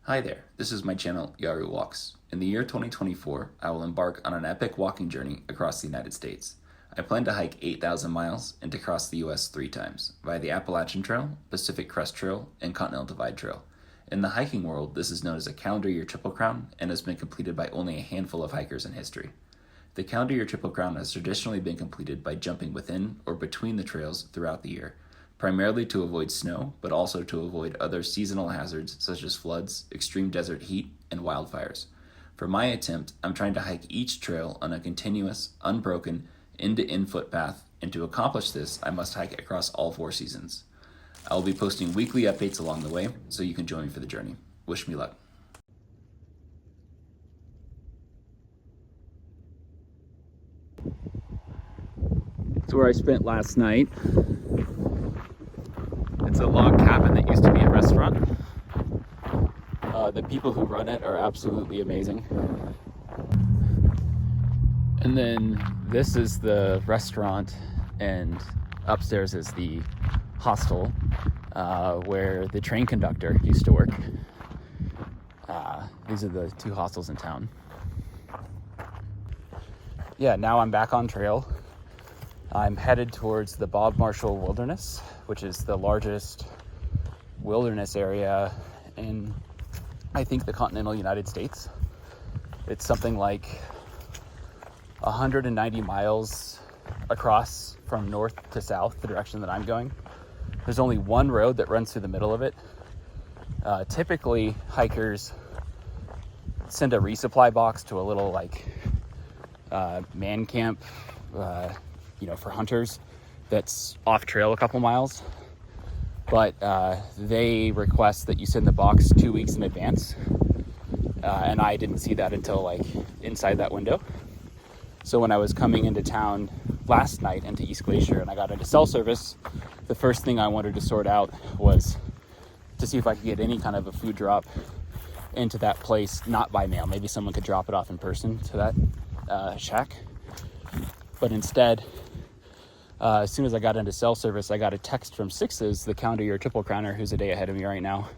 Hi there, this is my channel, Yaru Walks. In the year 2024, I will embark on an epic walking journey across the United States. I plan to hike 8,000 miles and to cross the US 3 times, via the Appalachian Trail, Pacific Crest Trail, and Continental Divide Trail. In the hiking world, this is known as a calendar year Triple Crown and has been completed by only a handful of hikers in history. The calendar year Triple Crown has traditionally been completed by jumping within or between the trails throughout the year, primarily to avoid snow, but also to avoid other seasonal hazards such as floods, extreme desert heat, and wildfires. For my attempt, I'm trying to hike each trail on a continuous, unbroken, end-to-end footpath, and to accomplish this, I must hike across all 4 seasons. I will be posting weekly updates along the way, so you can join me for the journey. Wish me luck. It's where I spent last night. It's a log cabin that used to be a restaurant. The people who run it are absolutely amazing. And then this is the restaurant, and upstairs is the hostel where the train conductor used to work. These are the 2 hostels in town. Yeah, now I'm back on trail. I'm headed towards the Bob Marshall Wilderness, which is the largest wilderness area in, I think, the continental United States. It's something like 190 miles across from north to south, the direction that I'm going. There's only one road that runs through the middle of it. Typically, hikers send a resupply box to a little man camp, for hunters that's off trail a couple miles. But they request that you send the box 2 weeks in advance. And I didn't see that until inside that window. So when I was coming into town last night into East Glacier and I got into cell service, the first thing I wanted to sort out was to see if I could get any kind of a food drop into that place, not by mail. Maybe someone could drop it off in person to that shack. But instead, as soon as I got into cell service, I got a text from Sixes, the calendar year Triple Crowner, who's a day ahead of me right now,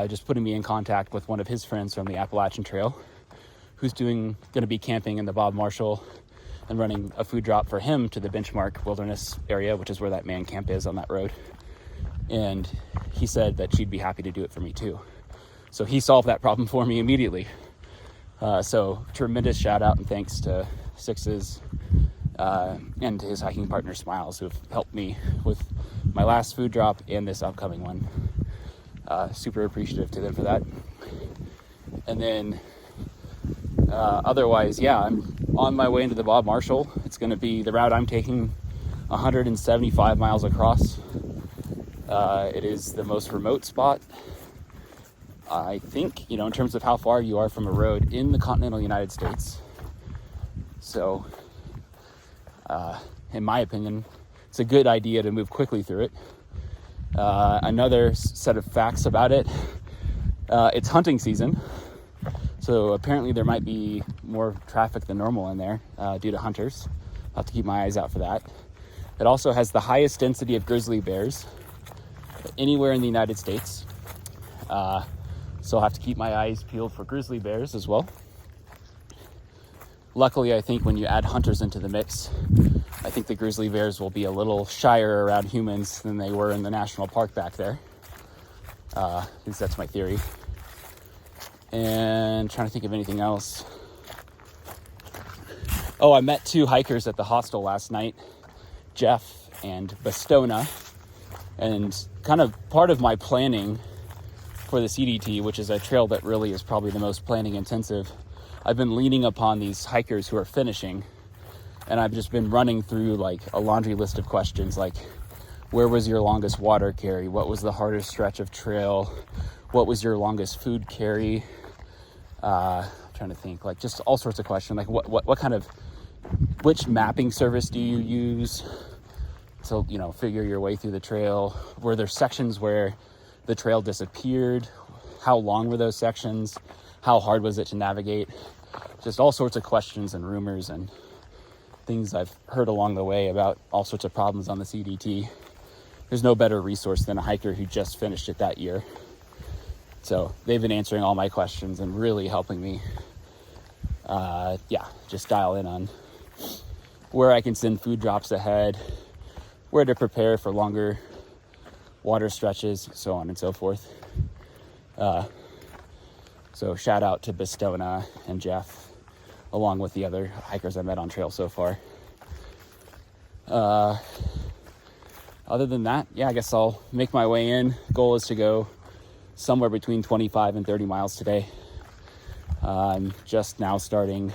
just putting me in contact with one of his friends from the Appalachian Trail, who's going to be camping in the Bob Marshall and running a food drop for him to the Benchmark Wilderness area, which is where that man camp is on that road. And he said that she'd be happy to do it for me too. So he solved that problem for me immediately. So tremendous shout out and thanks to Sixes and to his hiking partner Smiles, who have helped me with my last food drop and this upcoming one. Super appreciative to them for that. And then otherwise, I'm on my way into the Bob Marshall. It's going to be the route I'm taking, 175 miles across. It is the most remote spot, I think, in terms of how far you are from a road in the continental United States. So, in my opinion, it's a good idea to move quickly through it. Another set of facts about it, it's hunting season. So apparently there might be more traffic than normal in there due to hunters. I'll have to keep my eyes out for that. It also has the highest density of grizzly bears anywhere in the United States. So I'll have to keep my eyes peeled for grizzly bears as well. Luckily, I think when you add hunters into the mix, I think the grizzly bears will be a little shyer around humans than they were in the national park back there. At least that's my theory. And trying to think of anything else. Oh, I met 2 hikers at the hostel last night, Jeff and Bastona. And kind of part of my planning for the CDT, which is a trail that really is probably the most planning intensive, I've been leaning upon these hikers who are finishing. And I've just been running through a laundry list of questions like, where was your longest water carry? What was the hardest stretch of trail? What was your longest food carry? I'm trying to think, just all sorts of questions, what kind of, which mapping service do you use to, figure your way through the trail? Were there sections where the trail disappeared? How long were those sections? How hard was it to navigate? Just all sorts of questions and rumors and things I've heard along the way about all sorts of problems on the CDT. There's no better resource than a hiker who just finished it that year. So they've been answering all my questions and really helping me, just dial in on where I can send food drops ahead, where to prepare for longer water stretches, so on and so forth. So shout out to Bistona and Jeff, along with the other hikers I met on trail so far. Other than that, I guess I'll make my way in. Goal is to go somewhere between 25 and 30 miles today. I'm just now starting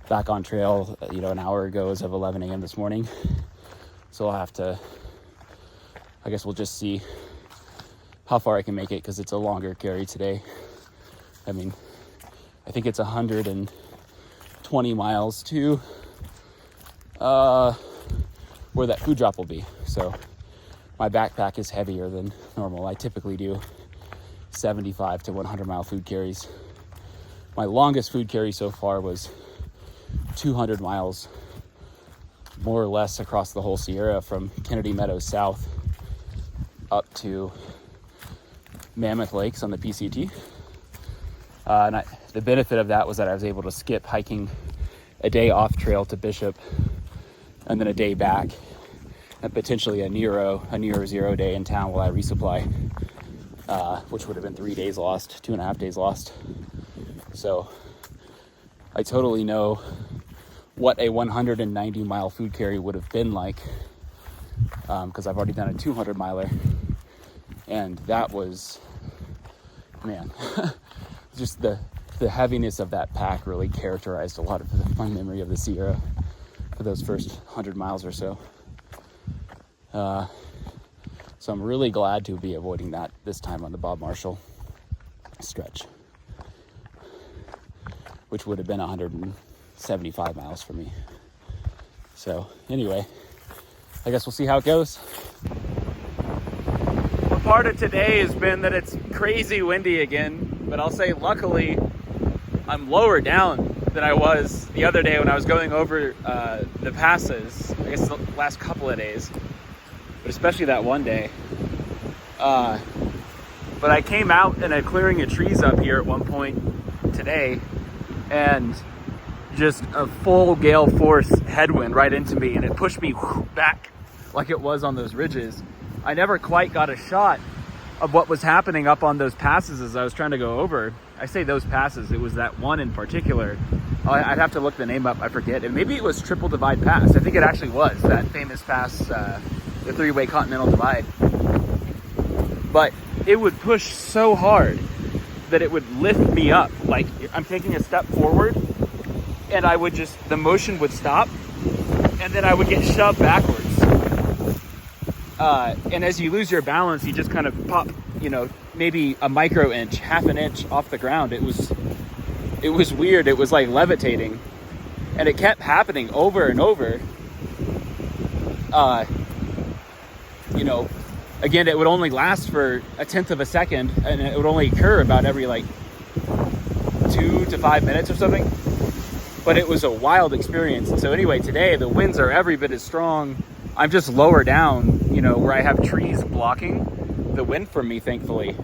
back on trail, an hour ago as of 11 a.m. this morning. So I'll have to, I guess we'll just see how far I can make it, because it's a longer carry today. I mean, I think it's 120 miles to where that food drop will be. So my backpack is heavier than normal. I typically do 75 to 100 mile food carries. My longest food carry so far was 200 miles, more or less across the whole Sierra from Kennedy Meadows south up to Mammoth Lakes on the PCT. The benefit of that was that I was able to skip hiking a day off trail to Bishop and then a day back, and potentially a near zero day in town while I resupply, which would have been 3 days lost, 2.5 days lost. So I totally know what a 190 mile food carry would have been like, because I've already done a 200 miler, and that was, man, just the heaviness of that pack really characterized a lot of my memory of the Sierra for those first 100 miles or so. So I'm really glad to be avoiding that this time on the Bob Marshall stretch, which would have been 175 miles for me. So anyway, I guess we'll see how it goes. Well, part of today has been that it's crazy windy again, but I'll say luckily I'm lower down than I was the other day when I was going over the passes, I guess the last couple of days, but especially that one day. But I came out in a clearing of trees up here at one point today, and just a full gale force headwind right into me, and it pushed me back like it was on those ridges. I never quite got a shot of what was happening up on those passes as I was trying to go over. I say those passes, it was that one in particular. I'd have to look the name up, I forget. And maybe it was Triple Divide Pass. I think it actually was that famous pass, the three-way Continental Divide. But it would push so hard that it would lift me up. Like, I'm taking a step forward, and I would the motion would stop, and then I would get shoved backwards. And as you lose your balance, you just kind of pop, maybe a micro inch, half an inch off the ground. It was weird. It was like levitating, and it kept happening over and over. Again, it would only last for 1/10 of a second, and it would only occur about every 2 to 5 minutes or something. But it was a wild experience. And so anyway, today the winds are every bit as strong. I'm just lower down, where I have trees blocking the wind from me, thankfully.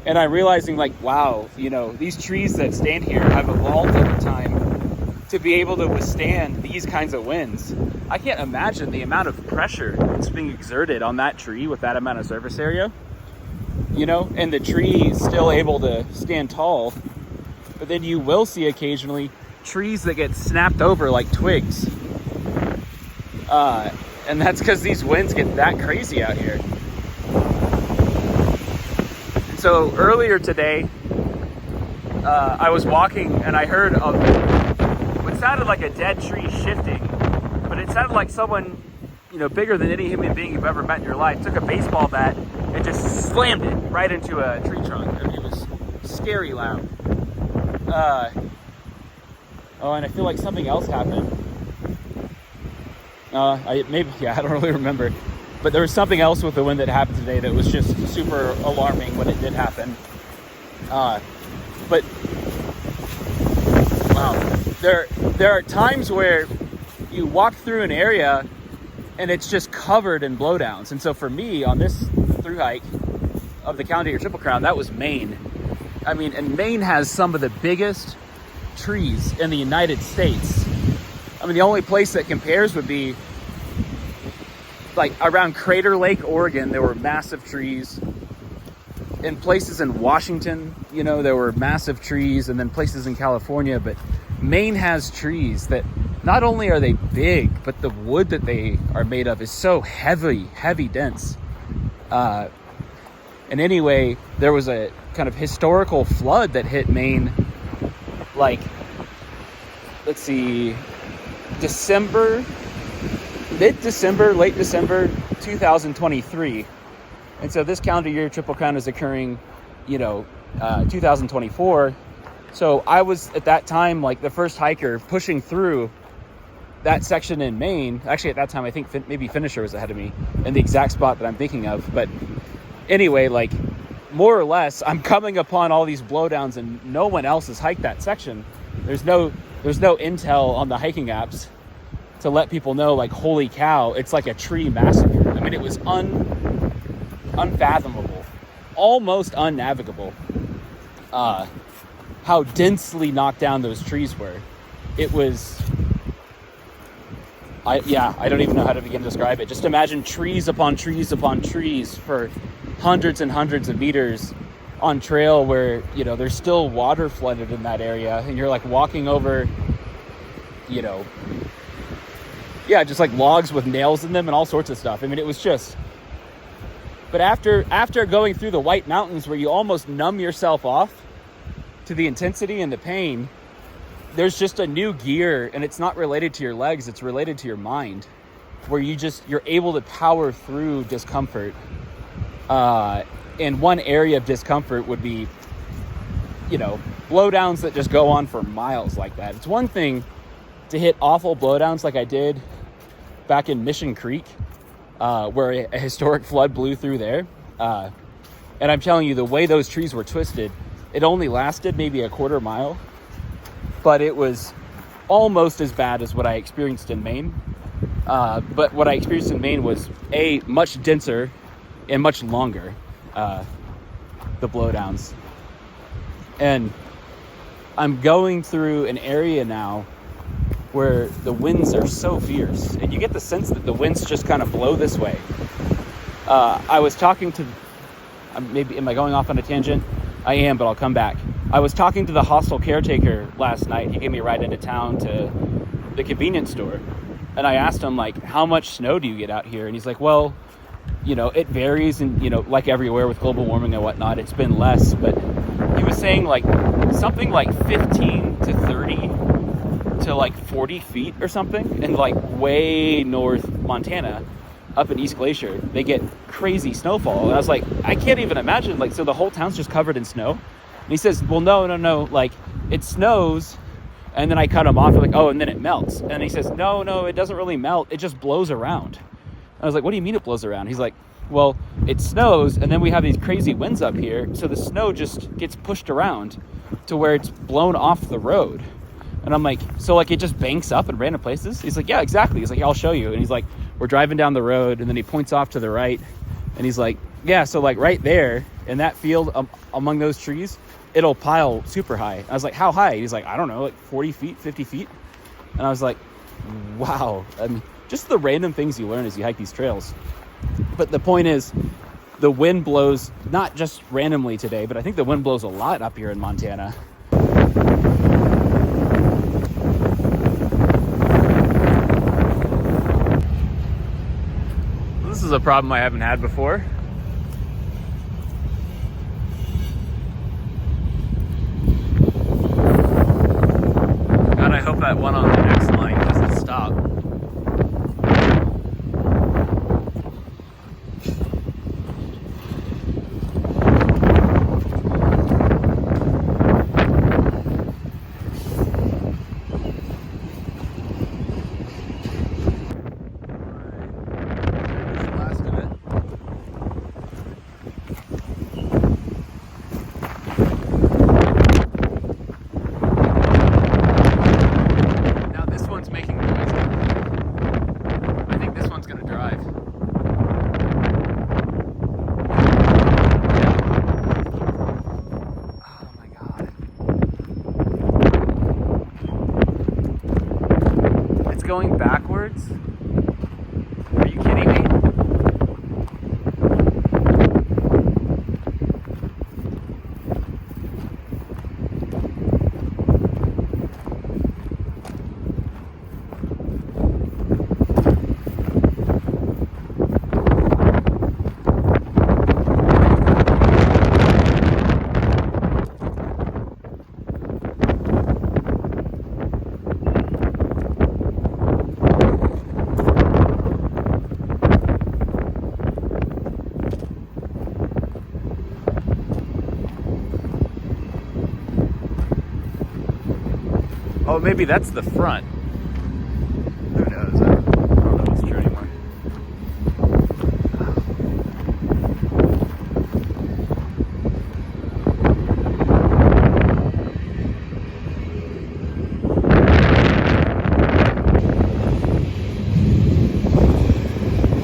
And I'm realizing wow, these trees that stand here have evolved over time to be able to withstand these kinds of winds. I can't imagine the amount of pressure that's being exerted on that tree with that amount of surface area, and the tree is still able to stand tall. But then you will see occasionally trees that get snapped over like twigs. And that's because these winds get that crazy out here. And so earlier today, I was walking and I heard what sounded like a dead tree shifting, but it sounded like someone, bigger than any human being you've ever met in your life, took a baseball bat and just slammed it right into a tree trunk. I mean, it was scary loud. And I feel like something else happened. I don't really remember, but there was something else with the wind that happened today that was just super alarming when it did happen. But wow, there are times where you walk through an area and it's just covered in blowdowns. And so for me on this through hike, of the county or Triple Crown, that was Maine. I mean, and Maine has some of the biggest trees in the United States. I mean, the only place that compares would be like around Crater Lake, Oregon. There were massive trees. In places in Washington, you know, there were massive trees, and then places in California. But Maine has trees that not only are they big, but the wood that they are made of is so heavy, dense. And anyway, there was a kind of historical flood that hit Maine, like, let's see, mid-December, late December 2023. And so this calendar year Triple Crown is occurring, 2024. So I was at that time like the first hiker pushing through that section in Maine. Actually, at that time, I think maybe Finisher was ahead of me in the exact spot that I'm thinking of. But anyway, like more or less, I'm coming upon all these blowdowns, and no one else has hiked that section. There's no intel on the hiking apps to let people know, like, holy cow, it's like a tree massacre. I mean, it was unfathomable, almost unnavigable, how densely knocked down those trees were. It was, I don't even know how to begin to describe it. Just imagine trees upon trees upon trees for hundreds and hundreds of meters on trail where, there's still water flooded in that area, and you're like walking over, just like logs with nails in them and all sorts of stuff. I mean, it was just, but after going through the White Mountains where you almost numb yourself off to the intensity and the pain, there's just a new gear, and it's not related to your legs, it's related to your mind, where you're able to power through discomfort. And one area of discomfort would be, blowdowns that just go on for miles like that. It's one thing to hit awful blowdowns like I did back in Mission Creek, where a historic flood blew through there. And I'm telling you, the way those trees were twisted, it only lasted maybe a quarter mile, but it was almost as bad as what I experienced in Maine. But what I experienced in Maine was much denser and much longer, the blowdowns. And I'm going through an area now where the winds are so fierce, and you get the sense that the winds just kind of blow this way. I was talking to, am I going off on a tangent? I am, but I'll come back. I was talking to the hostel caretaker last night. He gave me a ride into town to the convenience store, and I asked him, like, how much snow do you get out here? And he's like, well, it varies, and, like everywhere with global warming and whatnot, it's been less. But he was saying, like, something like 15 to 30 to like 40 feet or something. And like way north Montana, up in East Glacier, they get crazy snowfall. And I was like, I can't even imagine. Like, so the whole town's just covered in snow? And he says, well, no. Like, it snows. And then I cut him off. I'm like, oh, and then it melts. And he says, no, it doesn't really melt. It just blows around. I was like, what do you mean it blows around? He's like, well, it snows, and then we have these crazy winds up here, so the snow just gets pushed around to where it's blown off the road. And I'm like, so like it just banks up in random places? He's like, yeah, exactly. He's like, I'll show you. And he's like, we're driving down the road, and then he points off to the right, and he's like, yeah, so like right there in that field among those trees, it'll pile super high. I was like, how high? He's like, I don't know, like 40 feet, 50 feet. And I was like, wow. I mean, just the random things you learn as you hike these trails. But the point is, the wind blows not just randomly today, but I think the wind blows a lot up here in Montana. This is a problem I haven't had before. God, I hope that one on the next line doesn't stop. going backwards? Are you kidding me? Oh, maybe that's the front. Who knows? I don't know if it's true anymore.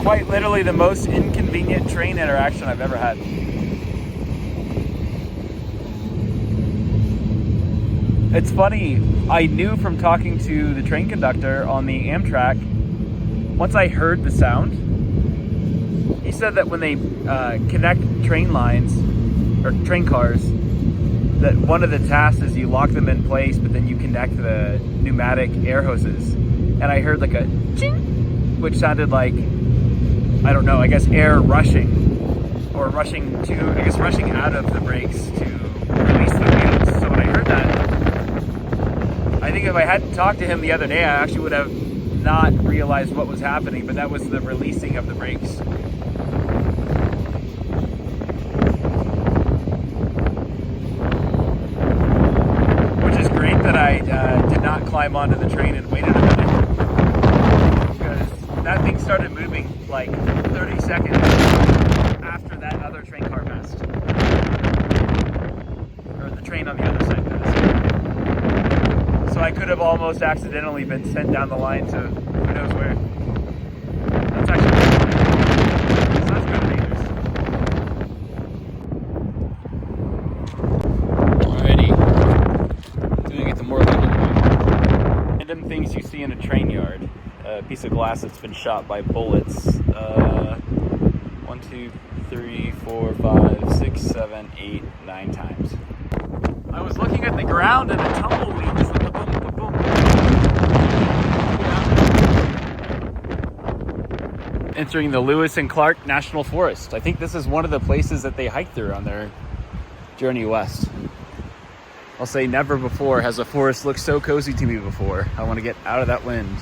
Quite literally the most inconvenient train interaction I've ever had. It's funny, I knew from talking to the train conductor on the Amtrak, once I heard the sound, he said that when they connect train lines, or train cars, that one of the tasks is you lock them in place, but then you connect the pneumatic air hoses. And I heard like a ching, which sounded like, I don't know, I guess air rushing, or rushing out of the brakes to release the wheels. So when I heard that, I think if I hadn't talked to him the other day, I actually would have not realized what was happening, but that was the releasing of the brakes. Which is great that I did not climb onto the train and waited a minute, because that thing started moving like 30 seconds after that other train car passed. Or the train on the other side passed. So I could have almost accidentally been sent down the line to who knows where. That's actually so that's good neighbors. Alrighty. Doing it the more legal way. Random things you see in a train yard. A piece of glass that's been shot by bullets. 1, 2, 3, 4, 5, 6, 7, 8, 9 times. I was looking at the ground and a tumbleweed just like boom, boom, boom. Entering the Lewis and Clark National Forest. I think this is one of the places that they hike through on their journey west. I'll say never before has a forest looked so cozy to me before. I want to get out of that wind.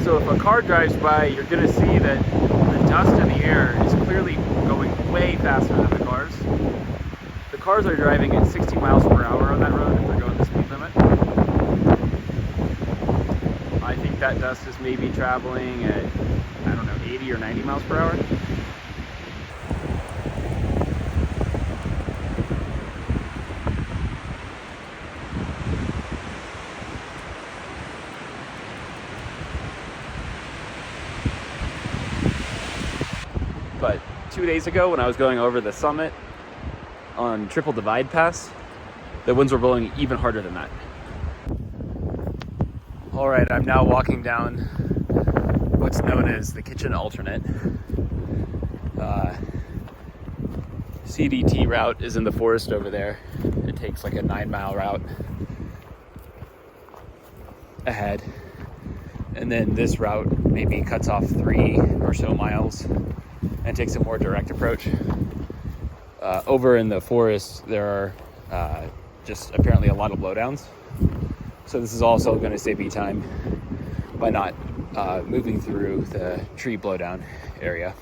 So if a car drives by, you're going to see that the dust in the air is clearly going way faster than the cars. The cars are driving at 60 miles per hour on that road if they're going the speed limit. I think that dust is maybe traveling at, I don't know, 80 or 90 miles per hour. But 2 days ago when I was going over the summit on Triple Divide Pass, the winds were blowing even harder than that. All right, I'm now walking down what's known as the Kitchen Alternate. CDT route is in the forest over there. It takes like a 9-mile route ahead. And then this route maybe cuts off 3 or so miles and takes a more direct approach. Over in the forest, there are just apparently a lot of blowdowns. So this is also going to save me time by not moving through the tree blowdown area.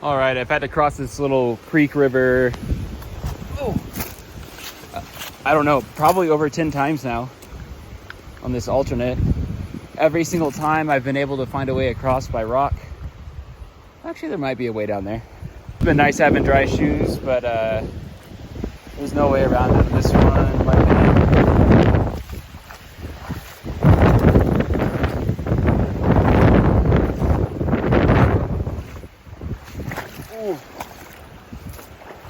All right, I've had to cross this little creek river I don't know, probably over 10 times now on this alternate. Every single time I've been able to find a way across by rock. Actually, there might be a way down there. It's been nice having dry shoes, but there's no way around it. This one, in my opinion. Ooh.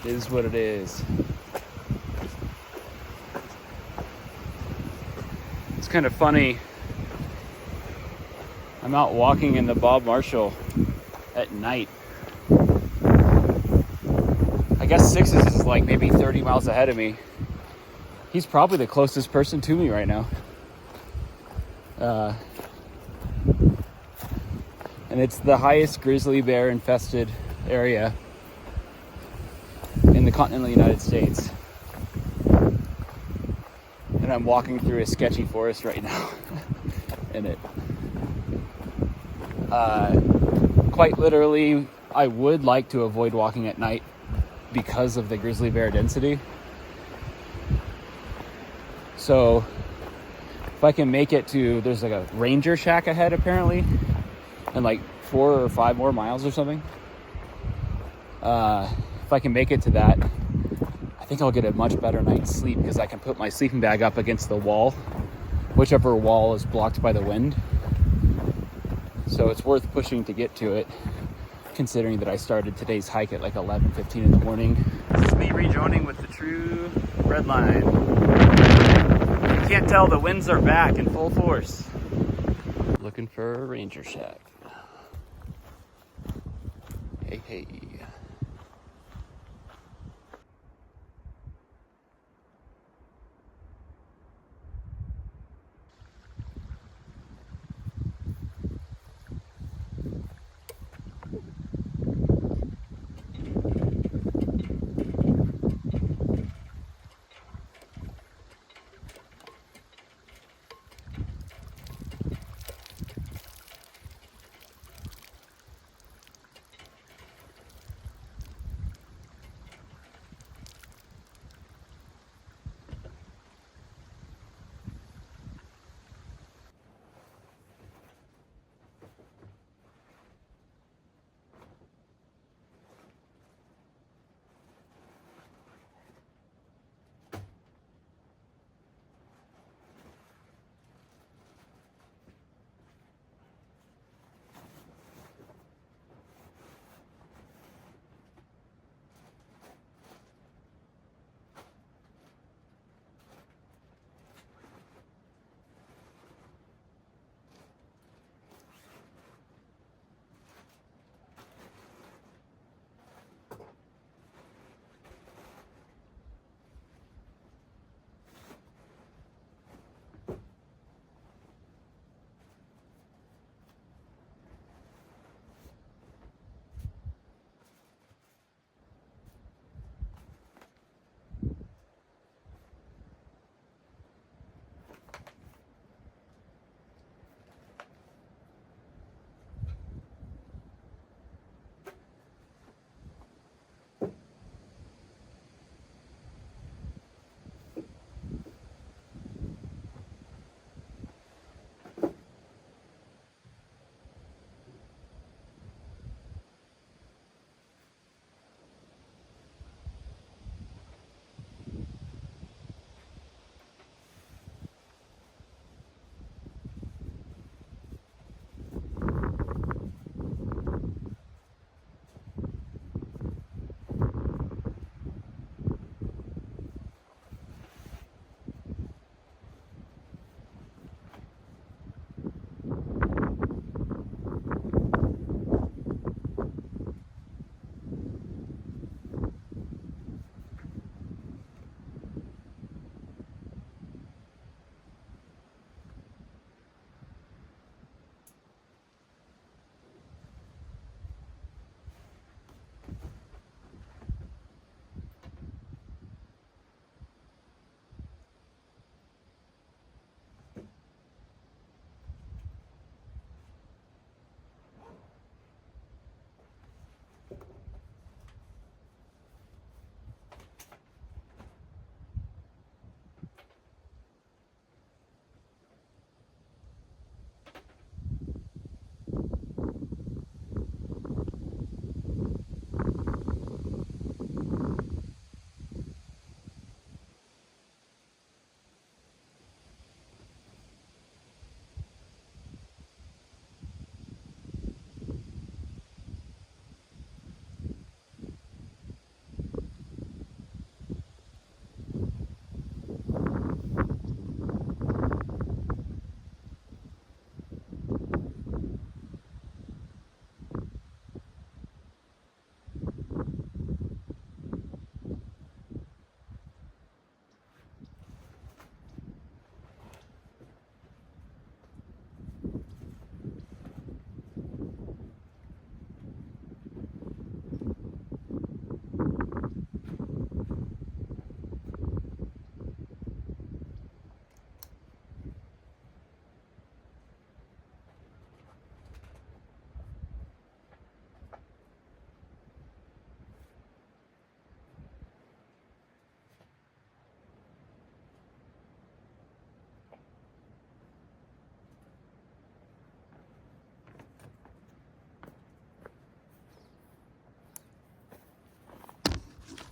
It is what it is. It's kind of funny. I'm out walking in the Bob Marshall at night. I guess Sixes is like maybe 30 miles ahead of me. He's probably the closest person to me right now. And it's the highest grizzly bear infested area in the continental United States. And I'm walking through a sketchy forest right now in it. Quite literally, I would like to avoid walking at night because of the grizzly bear density. So if I can make it to, there's like a ranger shack ahead apparently, and like 4 or 5 more miles or something. If I can make it to that, I think I'll get a much better night's sleep because I can put my sleeping bag up against the wall, whichever wall is blocked by the wind. So it's worth pushing to get to it, considering that I started today's hike at like 11:15 in the morning. This is me rejoining with the true red line. You can't tell, the winds are back in full force. Looking for a ranger shack. Hey, hey.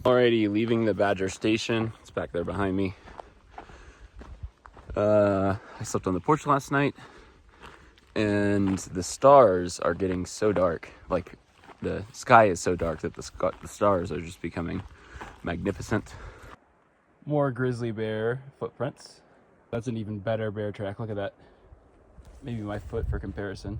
Alrighty, leaving the Badger station. It's back there behind me. I slept on the porch last night, and the stars are getting so dark. Like, the sky is so dark that the stars are just becoming magnificent. More grizzly bear footprints. That's an even better bear track. Look at that. Maybe my foot for comparison.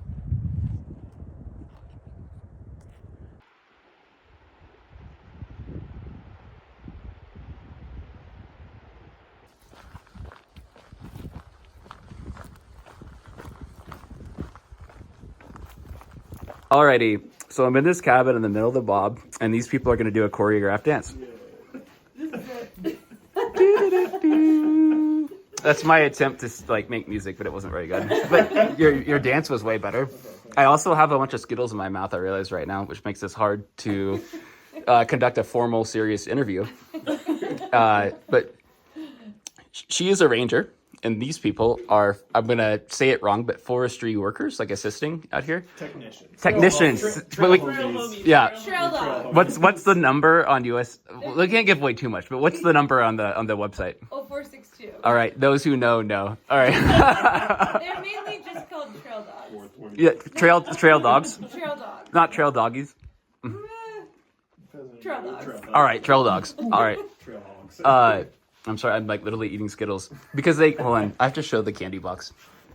Alrighty, so I'm in this cabin in the middle of the bob, and these people are going to do a choreographed dance. That's my attempt to like make music, but it wasn't very good. But your dance was way better. I also have a bunch of Skittles in my mouth, I realize right now, which makes this hard to conduct a formal, serious interview. But she is a ranger. And these people are, I'm going to say it wrong, but forestry workers, like assisting out here? Technicians. Yeah. Trail dogs. What's the number on US? We can't give away too much, but what's the number on the website? 0462. All right. Those who know. All right. They're mainly just called trail dogs. Yeah. Trail dogs. Trail dogs. Not trail doggies. Trail dogs. All right. Trail dogs. All right. Trail hogs. I'm sorry, I'm like literally eating Skittles because hold on, I have to show the candy box.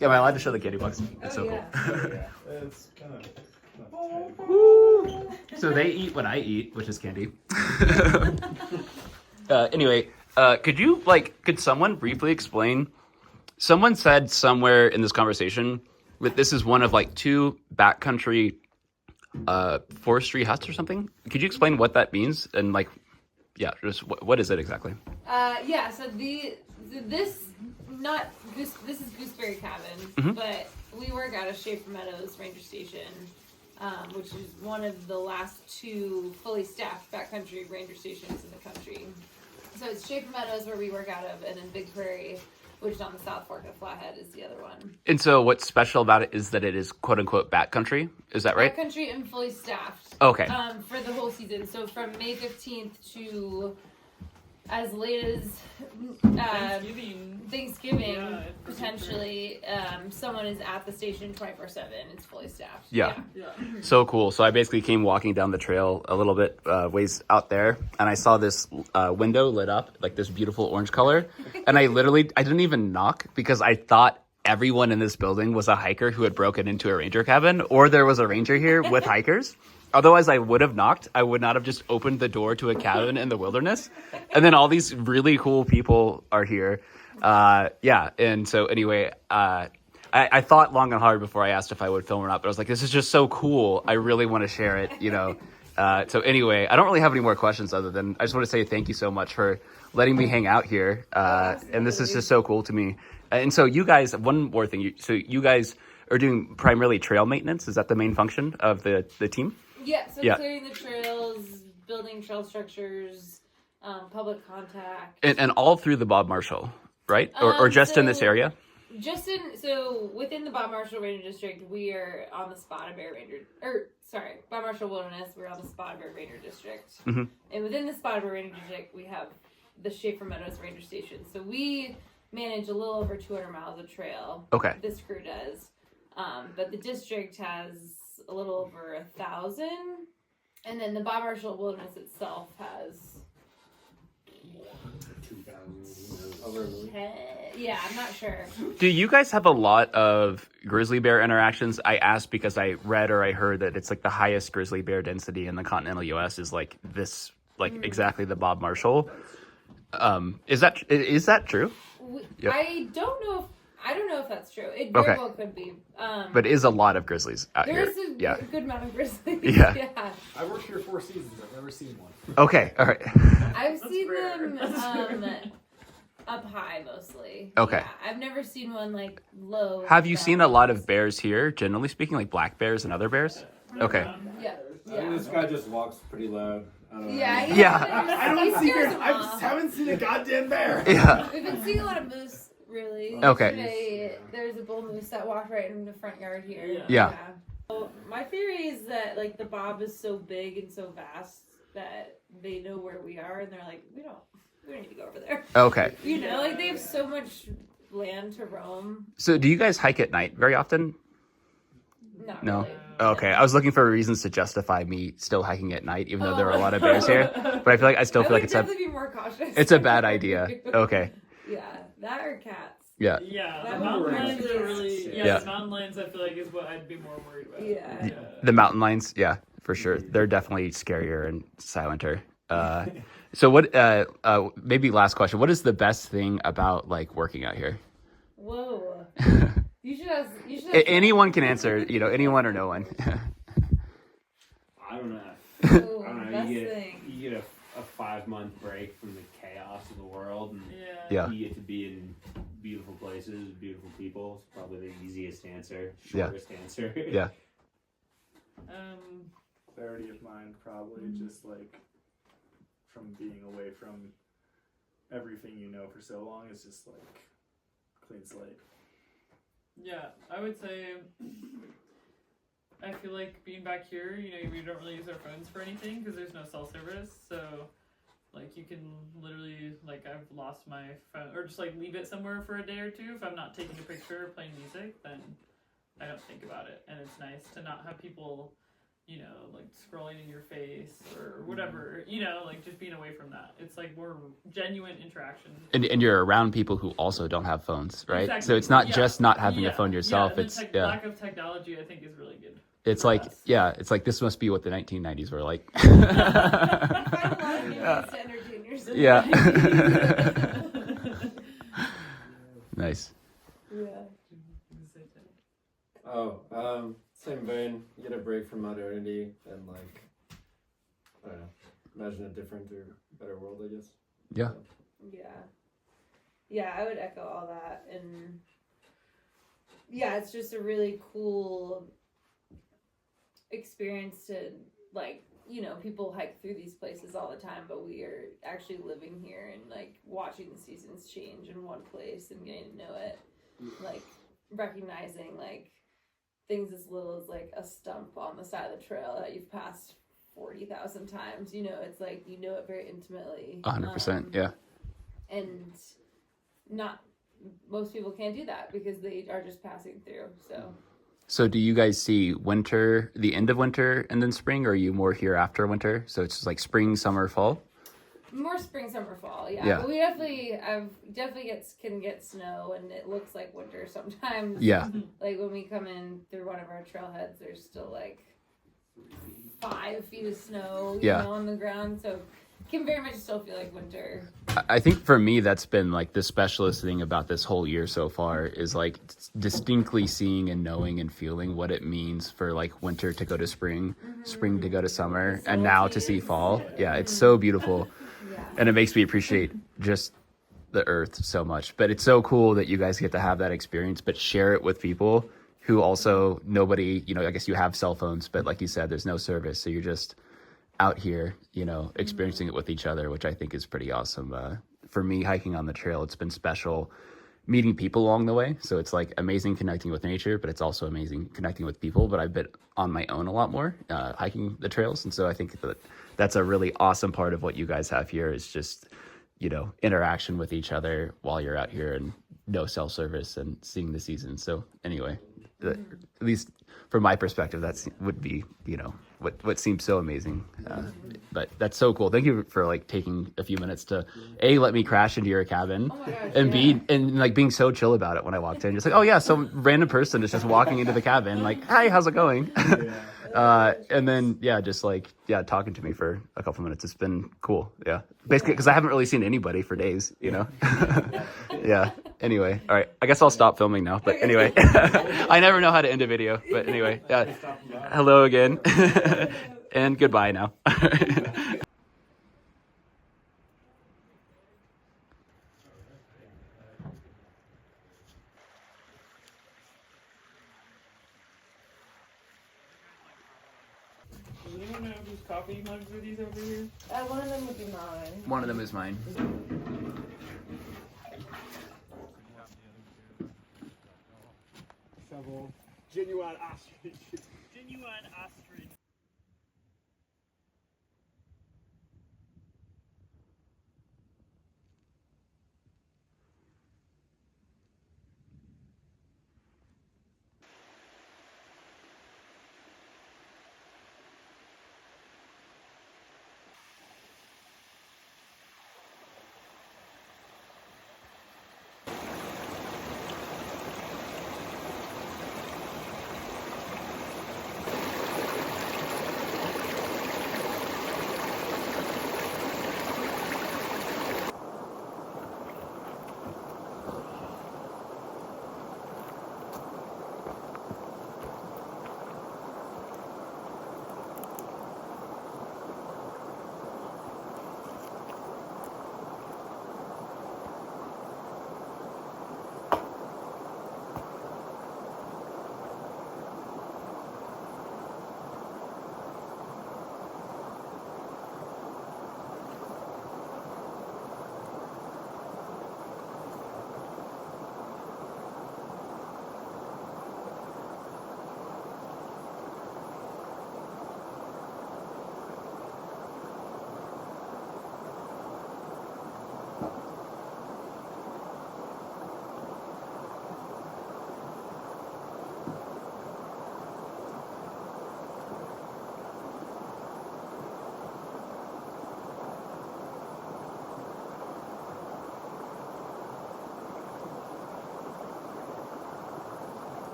Yeah, am I allowed to show the candy box? It's so cool. Yeah, it's kind of Woo! So they eat what I eat, which is candy. Anyway, could someone briefly explain? Someone said somewhere in this conversation that this is one of like 2 backcountry forestry huts or something. Could you explain what that means and like? Yeah, just what is it exactly? So this is Gooseberry Cabin, but we work out of Schaefer Meadows Ranger Station, which is one of the last 2 fully staffed backcountry ranger stations in the country. So it's Schaefer Meadows where we work out of, and then Big Prairie, which is on the South Fork of Flathead, is the other one. And so what's special about it is that it is quote unquote backcountry. Is that right? Backcountry and fully staffed. Okay. For the whole season. So from May 15th to as late as Thanksgiving potentially, someone is at the station 24/7. It's fully staffed. Yeah. So cool. So I basically came walking down the trail a little bit ways out there, and I saw this window lit up, like this beautiful orange color. And I didn't even knock because I thought everyone in this building was a hiker who had broken into a ranger cabin, or there was a ranger here with hikers. Otherwise, I would have knocked. I would not have just opened the door to a cabin in the wilderness. And then all these really cool people are here. And so anyway, I thought long and hard before I asked if I would film or not. But I was like, this is just so cool. I really want to share it, So anyway, I don't really have any more questions other than I just want to say thank you so much for letting me hang out here. And this is just so cool to me. And so you guys, one more thing. So you guys are doing primarily trail maintenance. Is that the main function of the team? Yeah, so clearing the trails, building trail structures, public contact. And all through the Bob Marshall, right? Or just in this area? So within the Bob Marshall Ranger District, we are on the Spotted Bear Bob Marshall Wilderness, we're on the Spotted Bear Ranger District. Mm-hmm. And within the Spotted Bear Ranger District, we have the Schaefer Meadows Ranger Station. So we manage a little over 200 miles of trail. Okay. This crew does. But the district has a little over 1,000, and then the Bob Marshall Wilderness itself has 2,000. Yeah, I'm not sure. Do you guys have a lot of grizzly bear interactions? I asked because I read or I heard that it's like the highest grizzly bear density in the continental U.S. is like this, exactly the Bob Marshall. Is that true? I don't know if that's true. It very well could be. But it is a lot of grizzlies out here. There is a good amount of grizzlies. Yeah. I worked here 4 seasons. I've never seen one. Okay, all right. I've seen them up high mostly. Okay. Yeah, I've never seen one like low. Have you seen a lot of bears here, generally speaking, like black bears and other bears? Okay. Yeah. This guy just walks pretty loud. I don't see bears. I just haven't seen a goddamn bear. Yeah. We've been seeing a lot of moose, really. Okay. Yesterday, there's a bull moose that walked right in the front yard here. Yeah. So my theory is that like the Bob is so big and so vast that they know where we are, and they're like, we don't need to go over there. Okay. You know, like they have so much land to roam. So do you guys hike at night very often? Not No. really. Okay, I was looking for reasons to justify me still hiking at night, even though there are a lot of bears here. But I feel like I still feel like would definitely be more cautious. it's a bad idea. Okay. Yeah, that or cats. Yeah. Yeah, That the mountain would lions really- are really. Yeah, Yeah. the mountain lions I feel like is what I'd be more worried about. Yeah. The mountain lions, yeah, for sure. They're definitely scarier and silenter. So what? Maybe last question. What is the best thing about like working out here? Whoa. You should have. Anyone can answer. You know, anyone or no one. I don't know. Oh, I don't know. best You thing. get a 5-month break from the chaos of the world, and Yeah. you get to be in beautiful places, beautiful people. It's probably the easiest answer, Yeah. shortest answer. Yeah. Clarity of mind, probably just like from being away from everything you know for so long. It's just like clean slate. Yeah, I would say I feel like being back here, you know, we don't really use our phones for anything because there's no cell service. So, like, you can literally, like, I've lost my phone, or just, like, leave it somewhere for a day or two. If I'm not taking a picture or playing music, then I don't think about it. And it's nice to not have people, you know, like, scrolling in your face or whatever, you know, like, just being away from that. It's, like, more genuine interaction. And you're around people who also don't have phones, right? Exactly. So it's not Yeah. just not having a phone Yeah, yourself. the It's lack of technology, I think, is really good. It's for like, us. it's like this must be what the 1990s were like. You find a lot of new ways to entertain yourself. Yeah. Nice. Yeah. Oh, same vein. You get a break from modernity and like, I don't know, imagine a different or better world, I guess. Yeah. Yeah, I would echo all that. And yeah, it's just a really cool experience to, like, you know, people hike through these places all the time, but we are actually living here and like watching the seasons change in one place and getting to know it, like recognizing like things as little as like a stump on the side of the trail that you've passed 40,000 times. You know, it's like you know it very intimately. 100%. Yeah. And not most people can't do that because they are just passing through. So do you guys see winter, the end of winter and then spring, or are you more here after winter? So it's just like spring, summer, fall? More spring, summer, fall, yeah. Yeah. But we definitely can get snow, and it looks like winter sometimes. Yeah. Like when we come in through one of our trailheads, there's still like 5 feet of snow, you know, on the ground. So it can very much still feel like winter. I think for me, that's been like the specialist thing about this whole year so far is like distinctly seeing and knowing and feeling what it means for like winter to go to spring, spring to go to summer, and now to see fall. Yeah, it's so beautiful. Yeah. And it makes me appreciate just the earth so much. But it's so cool that you guys get to have that experience, but share it with people who also nobody, you know, I guess you have cell phones, but like you said, there's no service. So you're just out here, you know, experiencing it with each other, which I think is pretty awesome. For me, hiking on the trail, it's been special meeting people along the way. So it's like amazing connecting with nature, but it's also amazing connecting with people. But I've been on my own a lot more hiking the trails. And so I think that that's a really awesome part of what you guys have here is just, you know, interaction with each other while you're out here and no cell service and seeing the seasons. So anyway, at least from my perspective, would be, you know, what seems so amazing. But that's so cool. Thank you for like taking a few minutes to let me crash into your cabin and being so chill about it when I walked in. Just like, oh yeah, some random person is just walking into the cabin, like, hi, how's it going? And then just like talking to me for a couple minutes. It's been cool. Yeah, basically because I haven't really seen anybody for days, you know. Yeah. Anyway, all right. I guess I'll stop filming now. But anyway, I never know how to end a video. But anyway, hello again, and goodbye now. Does anyone know whose coffee mugs are these over here? One of them would be mine. One of them is mine. Shovel. Genuine ostrich. Genuine ostrich.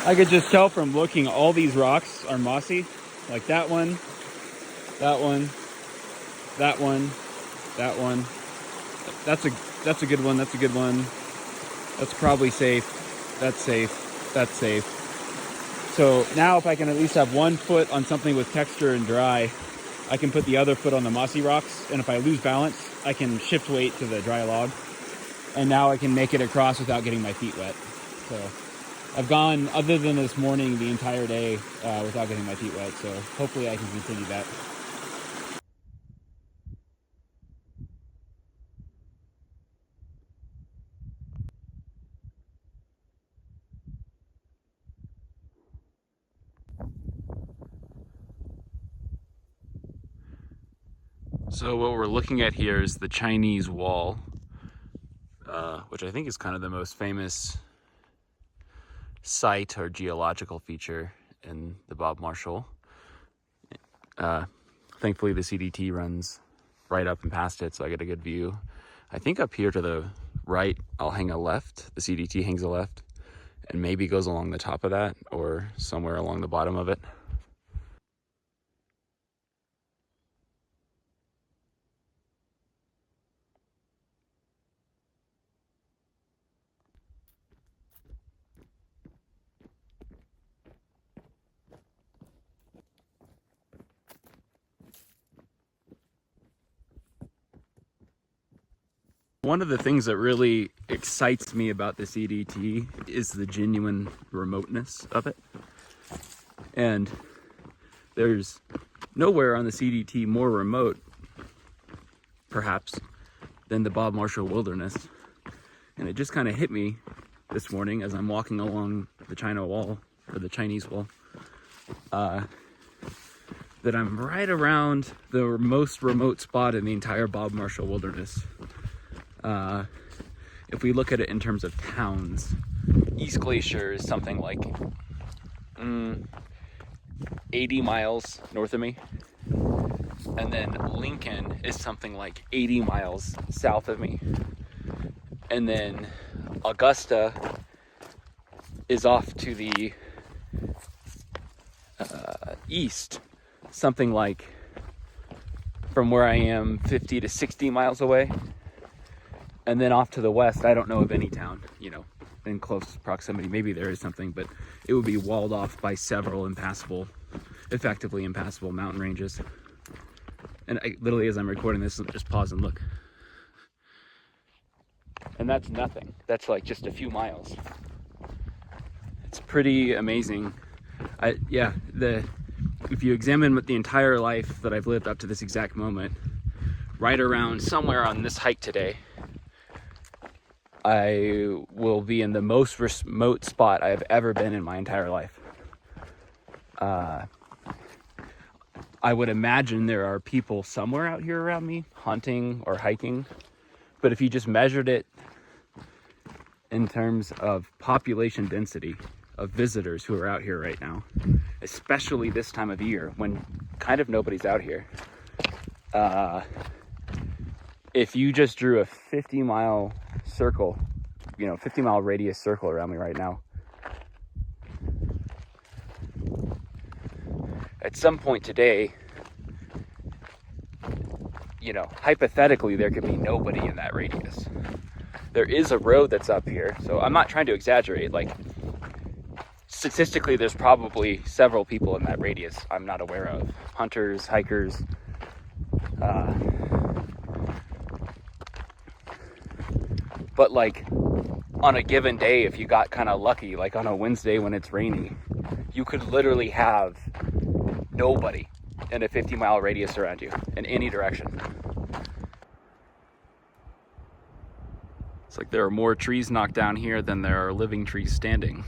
I could just tell from looking, all these rocks are mossy. Like that one, that one, that one, that one. That's a good one, that's a good one. That's probably safe. That's safe. That's safe. So now if I can at least have one foot on something with texture and dry, I can put the other foot on the mossy rocks. And if I lose balance, I can shift weight to the dry log. And now I can make it across without getting my feet wet. So I've gone, other than this morning, the entire day without getting my feet wet. So hopefully I can continue that. So what we're looking at here is the Chinese wall, which I think is kind of the most famous site or geological feature in the Bob Marshall. Thankfully the CDT runs right up and past it, so I get a good view. I think up here to the right, I'll hang a left. The CDT hangs a left and maybe goes along the top of that or somewhere along the bottom of it. One of the things that really excites me about the CDT is the genuine remoteness of it. And there's nowhere on the CDT more remote, perhaps, than the Bob Marshall Wilderness. And it just kind of hit me this morning as I'm walking along the China Wall, or the Chinese Wall, that I'm right around the most remote spot in the entire Bob Marshall Wilderness. If we look at it in terms of towns, East Glacier is something like 80 miles north of me. And then Lincoln is something like 80 miles south of me. And then Augusta is off to the east, something like, from where I am, 50 to 60 miles away. And then off to the west, I don't know of any town, you know, in close proximity. Maybe there is something, but it would be walled off by several effectively impassable mountain ranges. And I, literally, as I'm recording this, just pause and look. And that's nothing. That's like just a few miles. It's pretty amazing. If you examine the entire life that I've lived up to this exact moment, right around somewhere on this hike today, I will be in the most remote spot I have ever been in my entire life. I would imagine there are people somewhere out here around me hunting or hiking, but if you just measured it in terms of population density of visitors who are out here right now, especially this time of year when kind of nobody's out here, if you just drew a 50-mile circle, 50-mile radius circle around me right now, at some point today, hypothetically, there could be nobody in that radius. There is a road that's up here, so I'm not trying to exaggerate. Like, statistically, there's probably several people in that radius I'm not aware of. Hunters, hikers, but like on a given day, if you got kind of lucky, like on a Wednesday when it's rainy, you could literally have nobody in a 50-mile radius around you in any direction. It's like there are more trees knocked down here than there are living trees standing.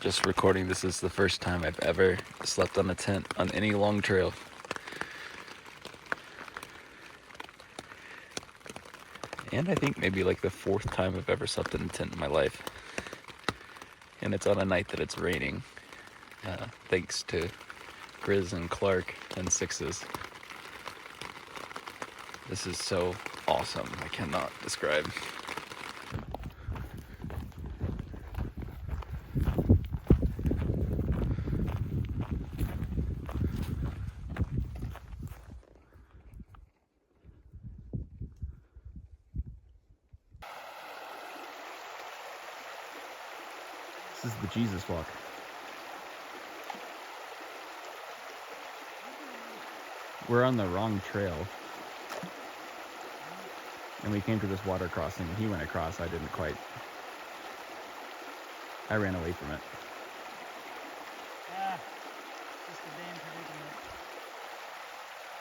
Just recording, this is the first time I've ever slept on a tent on any long trail. And I think maybe like the fourth time I've ever slept in a tent in my life. And it's on a night that it's raining. Thanks to Grizz and Clark and Sixes. This is so awesome. I cannot describe. This is the Jesus Walk. We're on the wrong trail. And we came to this water crossing. He went across, I didn't quite. I ran away from it. Just a damn predicament.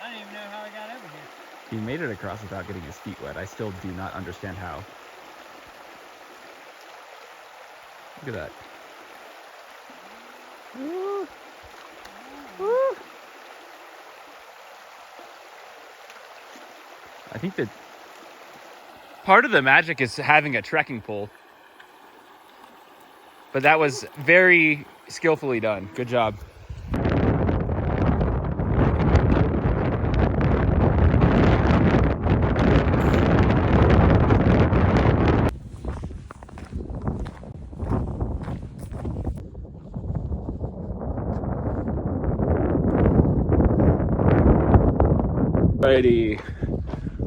I don't even know how I got over here. He made it across without getting his feet wet. I still do not understand how. Look at that. Woo. Woo. I think that part of the magic is having a trekking pole. But that was very skillfully done. Good job. Alrighty,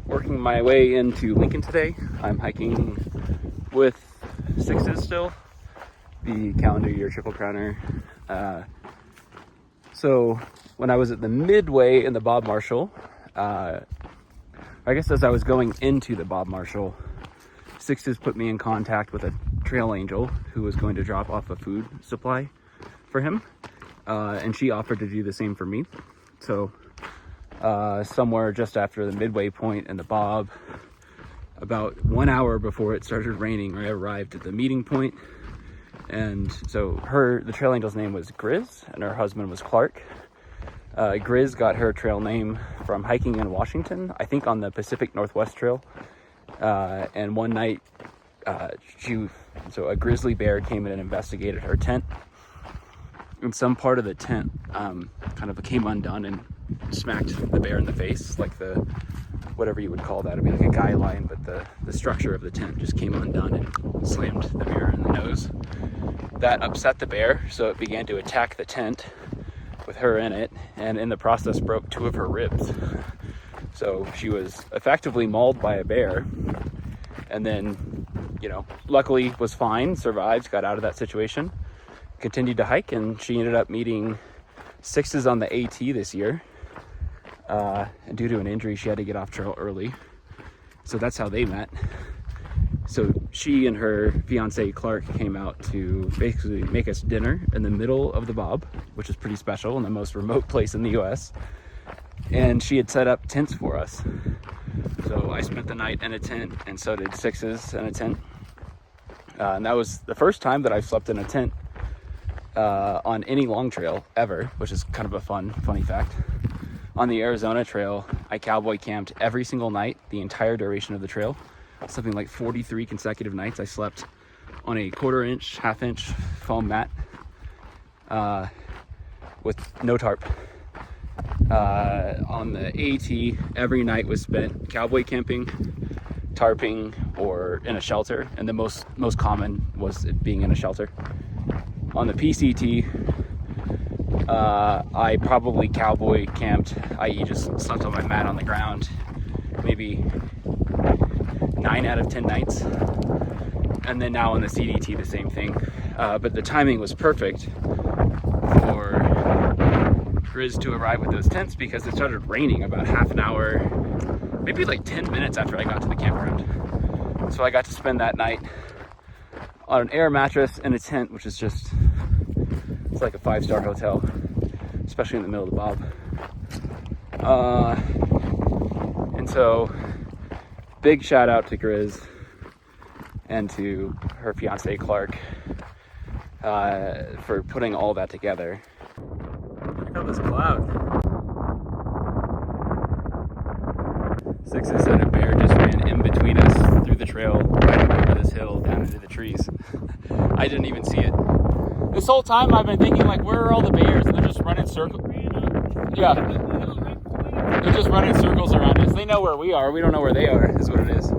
working my way into Lincoln today. I'm hiking with Sixes still, the calendar year Triple Crowner. So when I was at the midway in the Bob Marshall, I guess as I was going into the Bob Marshall, Sixes put me in contact with a trail angel who was going to drop off a food supply for him, and she offered to do the same for me. So somewhere just after the midway point in the Bob, about 1 hour before it started raining, I arrived at the meeting point. And so the trail angel's name was Grizz, and her husband was Clark. Grizz got her trail name from hiking in Washington, I think on the Pacific Northwest Trail. And one night, so a grizzly bear came in and investigated her tent. And some part of the tent kind of came undone and smacked the bear in the face, like whatever you would call that. It'd be like a guy line, but the structure of the tent just came undone and slammed the bear in the nose. That upset the bear, so it began to attack the tent with her in it, and in the process broke 2 of her ribs. So she was effectively mauled by a bear, and then, luckily was fine, survived, got out of that situation, continued to hike, and she ended up meeting Sixes on the AT this year. And due to an injury, she had to get off trail early. So that's how they met. So she and her fiance Clark came out to basically make us dinner in the middle of the Bob, which is pretty special in the most remote place in the US. And she had set up tents for us. So I spent the night in a tent, and so did Sixes in a tent. And that was the first time that I've slept in a tent on any long trail ever, which is kind of a funny fact. On the Arizona trail, I cowboy camped every single night, the entire duration of the trail. Something like 43 consecutive nights I slept on a 1/4 inch, 1/2 inch foam mat with no tarp. On the AT, every night was spent cowboy camping, tarping, or in a shelter, and the most common was it being in a shelter. On the PCT, I probably cowboy camped, i.e. just slept on my mat on the ground, maybe 9 out of 10 nights. And then now on the CDT, the same thing. But the timing was perfect for Grizz to arrive with those tents because it started raining about half an hour, maybe like 10 minutes after I got to the campground. So I got to spend that night on an air mattress in a tent, which is just, it's like a 5-star hotel, especially in the middle of the Bob. And so big shout out to Grizz and to her fiance Clark for putting all that together. Check out this cloud. Sixes said a bear just ran in between us through the trail, right up over this hill, down into the trees. I didn't even see it. This whole time I've been thinking, like, where are all the bears? And they're just running circles. Yeah. They're just running circles around us. They know where we are. We don't know where they are, is what it is.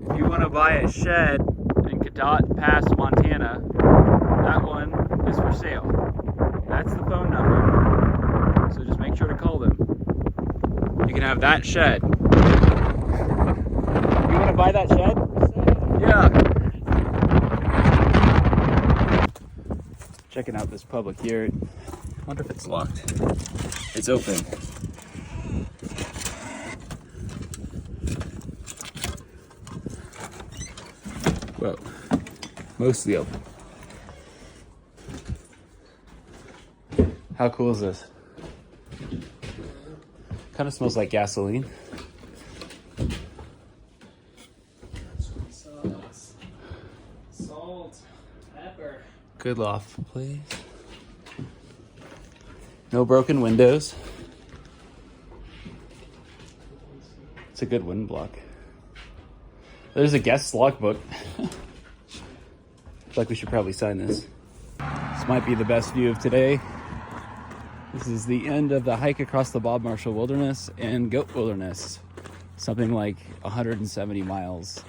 If you want to buy a shed in Cadott Pass, Montana, that one is for sale. That's the phone number. So just make sure to call them. You can have that shed. You want to buy that shed? Yeah. Checking out this public yurt. I wonder if it's locked. It's open. Whoa. Mostly open. How cool is this? Kind of smells like gasoline. Sauce. Salt. Pepper. Good loft, please. No broken windows. It's a good wooden block. There's a guest logbook. Looks like we should probably sign this. This might be the best view of today. This is the end of the hike across the Bob Marshall Wilderness and Goat Wilderness. Something like 170 miles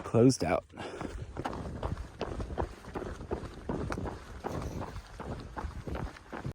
closed out.